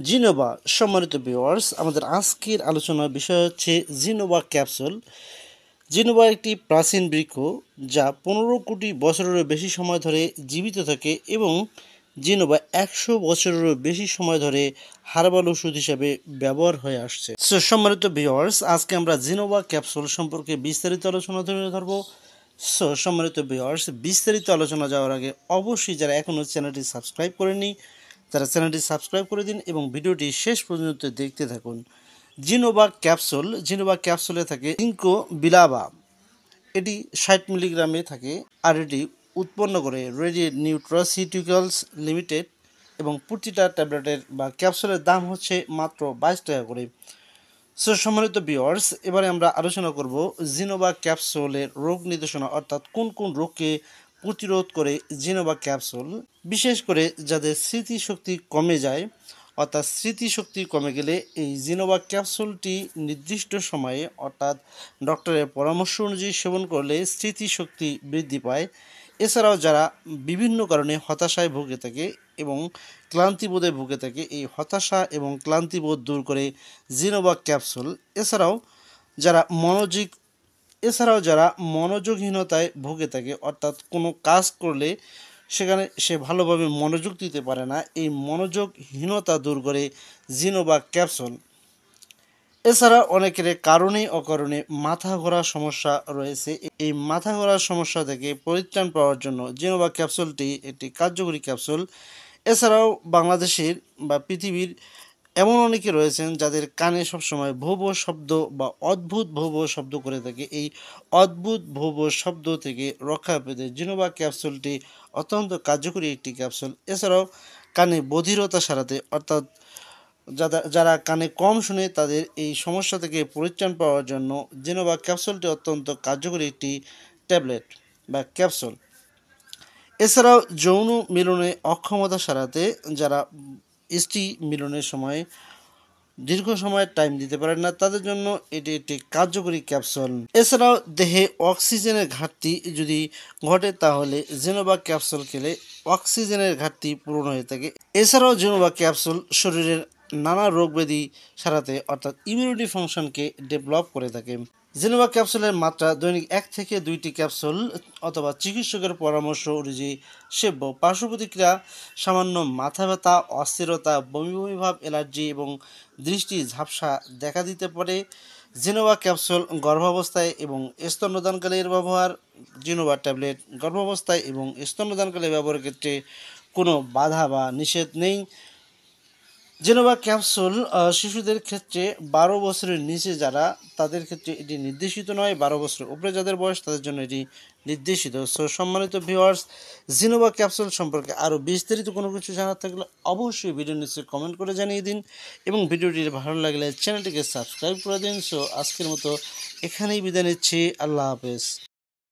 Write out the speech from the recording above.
জিনোভা সম্মানিত ভিউয়ার্স, আমাদের আজকের আলোচনার বিষয় হচ্ছে জিনোভা ক্যাপসুল। জিনোভা একটি প্রাচীন বৃক্ষ যা 15 কোটি বছরেরও বেশি সময় ধরে জীবিত থাকে এবং জিনোভা 100 বছরেরও বেশি সময় ধরে হার্বাল ওষুধ হিসেবে ব্যবহার হয়ে আসছে। সম্মানিত ভিউয়ার্স, আজকে আমরা জিনোভা ক্যাপসুল সম্পর্কে বিস্তারিত আলোচনা তুলে ধরবো। সম্মানিত ভিউয়ার্স, বিস্তারিত আলোচনা যাওয়ার আগে অবশ্যই যারা এখনও চ্যানেলটি সাবস্ক্রাইব করেনি তারা চ্যানেলটি সাবস্ক্রাইব করে দিন এবং ভিডিওটি শেষ পর্যন্ত দেখতে থাকুন। জিনোভা ক্যাপসুলে থাকে জিঙ্কো বিলাবা। এটি 60 মিলিগ্রামে থাকে আর এটি উৎপন্ন করে রেডি নিউট্রাসিউটিক্যালস লিমিটেড এবং প্রতিটা ট্যাবলেটের বা ক্যাপসুলের দাম হচ্ছে মাত্র 22 টাকা করে। সম্মানিত ভিউয়ার্স, এবারে আমরা আলোচনা করব জিনোভা ক্যাপসুলের রোগ নির্দেশনা, অর্থাৎ কোন কোন রোগকে প্রতিরোধ করে জিনোভা ক্যাপসুল। বিশেষ করে যাদের স্মৃতিশক্তি কমে যায়, অর্থাৎ স্মৃতিশক্তি কমে গেলে এই জিনোভা ক্যাপসুলটি নির্দিষ্ট সময়ে অর্থাৎ ডক্টরের পরামর্শ অনুযায়ী সেবন করলে স্মৃতিশক্তি বৃদ্ধি পায়। এছাড়াও যারা বিভিন্ন কারণে হতাশায় ভুগে থাকে এবং ক্লান্তিবোধে ভুগে থাকে, এই হতাশা এবং ক্লান্তিবোধ দূর করে জিনোভা ক্যাপসুল। এছাড়াও যারা মনোযোগহীনতায় ভুগে থাকে, অর্থাৎ কোনো কাজ করলে সেখানে সে ভালোভাবে মনোযোগ দিতে পারে না, এই মনোযোগহীনতা দূর করে জিনোভা ক্যাপসুল। এছাড়া অনেকের কারণে অকারণে মাথা ঘোরার সমস্যা রয়েছে, এই মাথা ঘোরার সমস্যা থেকে পরিত্রাণ পাওয়ার জন্য জিনোভা ক্যাপসুলটি একটি কার্যকরী ক্যাপসুল। এছাড়াও বাংলাদেশের বা পৃথিবীর এমন অনেকে রয়েছেন যাদের কানে সবসময় ভো ভো শব্দ বা অদ্ভুত ভো ভো শব্দ করে থাকে, এই অদ্ভুত ভো ভো শব্দ থেকে রক্ষা পেতে জিনোভা ক্যাপসুলটি অত্যন্ত কার্যকরী একটি ক্যাপসুল। এছাড়াও কানে বধিরতা সারাতে, অর্থাৎ যারা কানে কম শুনে তাদের এই সমস্যা থেকে পরিত্রাণ পাওয়ার জন্য জিনোভা ক্যাপসুলটি অত্যন্ত কার্যকরী একটি ট্যাবলেট বা ক্যাপসুল। এছাড়াও যৌন মিলনে অক্ষমতা সারাতে, যারা স্ত্রী মিলনের সময় দীর্ঘ সময় টাইম দিতে পারেন না, তাদের জন্য এটি একটি কার্যকরী ক্যাপসুল। এছাড়াও দেহে অক্সিজেনের ঘাটতি যদি ঘটে তাহলে জিনোভা ক্যাপসুল খেলে অক্সিজেনের ঘাটতি পূরণ হয়ে থাকে। এছাড়াও জিনোভা ক্যাপসুল শরীরের নানা রোগ ব্যাধি সারাতে, অর্থাৎ ইমিউনিটি ফাংশনকে ডেভেলপ করে থাকে। জিনোভা ক্যাপসুলের মাত্রা দৈনিক 1 থেকে 2টি ক্যাপসুল অথবা চিকিৎসকের পরামর্শ অনুযায়ী সেব্য। পার্শ্ব প্রতিক্রিয়া: সামান্য মাথা ব্যথা, অস্থিরতা, বমি বমি ভাব, অ্যালার্জি এবং দৃষ্টি ঝাপসা দেখা দিতে পারে। জিনোভা ক্যাপসুল গর্ভাবস্থায় এবং স্তন্যদানকালে এর ব্যবহার। জিনোভা ট্যাবলেট গর্ভাবস্থায় এবং স্তন্যদানকালে ব্যবহারের ক্ষেত্রে কোনো বাধা বা নিষেধ নেই। জিনোভা ক্যাপসুল শিশুদের ক্ষেত্রে 12 বছরের নিচে যারা, তাদের ক্ষেত্রে এটি নির্দেশিত নয়। 12 বছরের উপরে যাদের বয়স তাদের জন্য এটি নির্দেশিত। সম্মানিত ভিউয়ার্স, জিনোভা ক্যাপসুল সম্পর্কে আরও বিস্তারিত কোনো কিছু জানার থাকলে অবশ্যই ভিডিও নিচে কমেন্ট করে জানিয়ে দিন এবং ভিডিওটি ভালো লাগলে চ্যানেলটিকে সাবস্ক্রাইব করে দিন। আজকের মতো এখানেই বিদায় নিচ্ছি। আল্লাহ হাফেজ।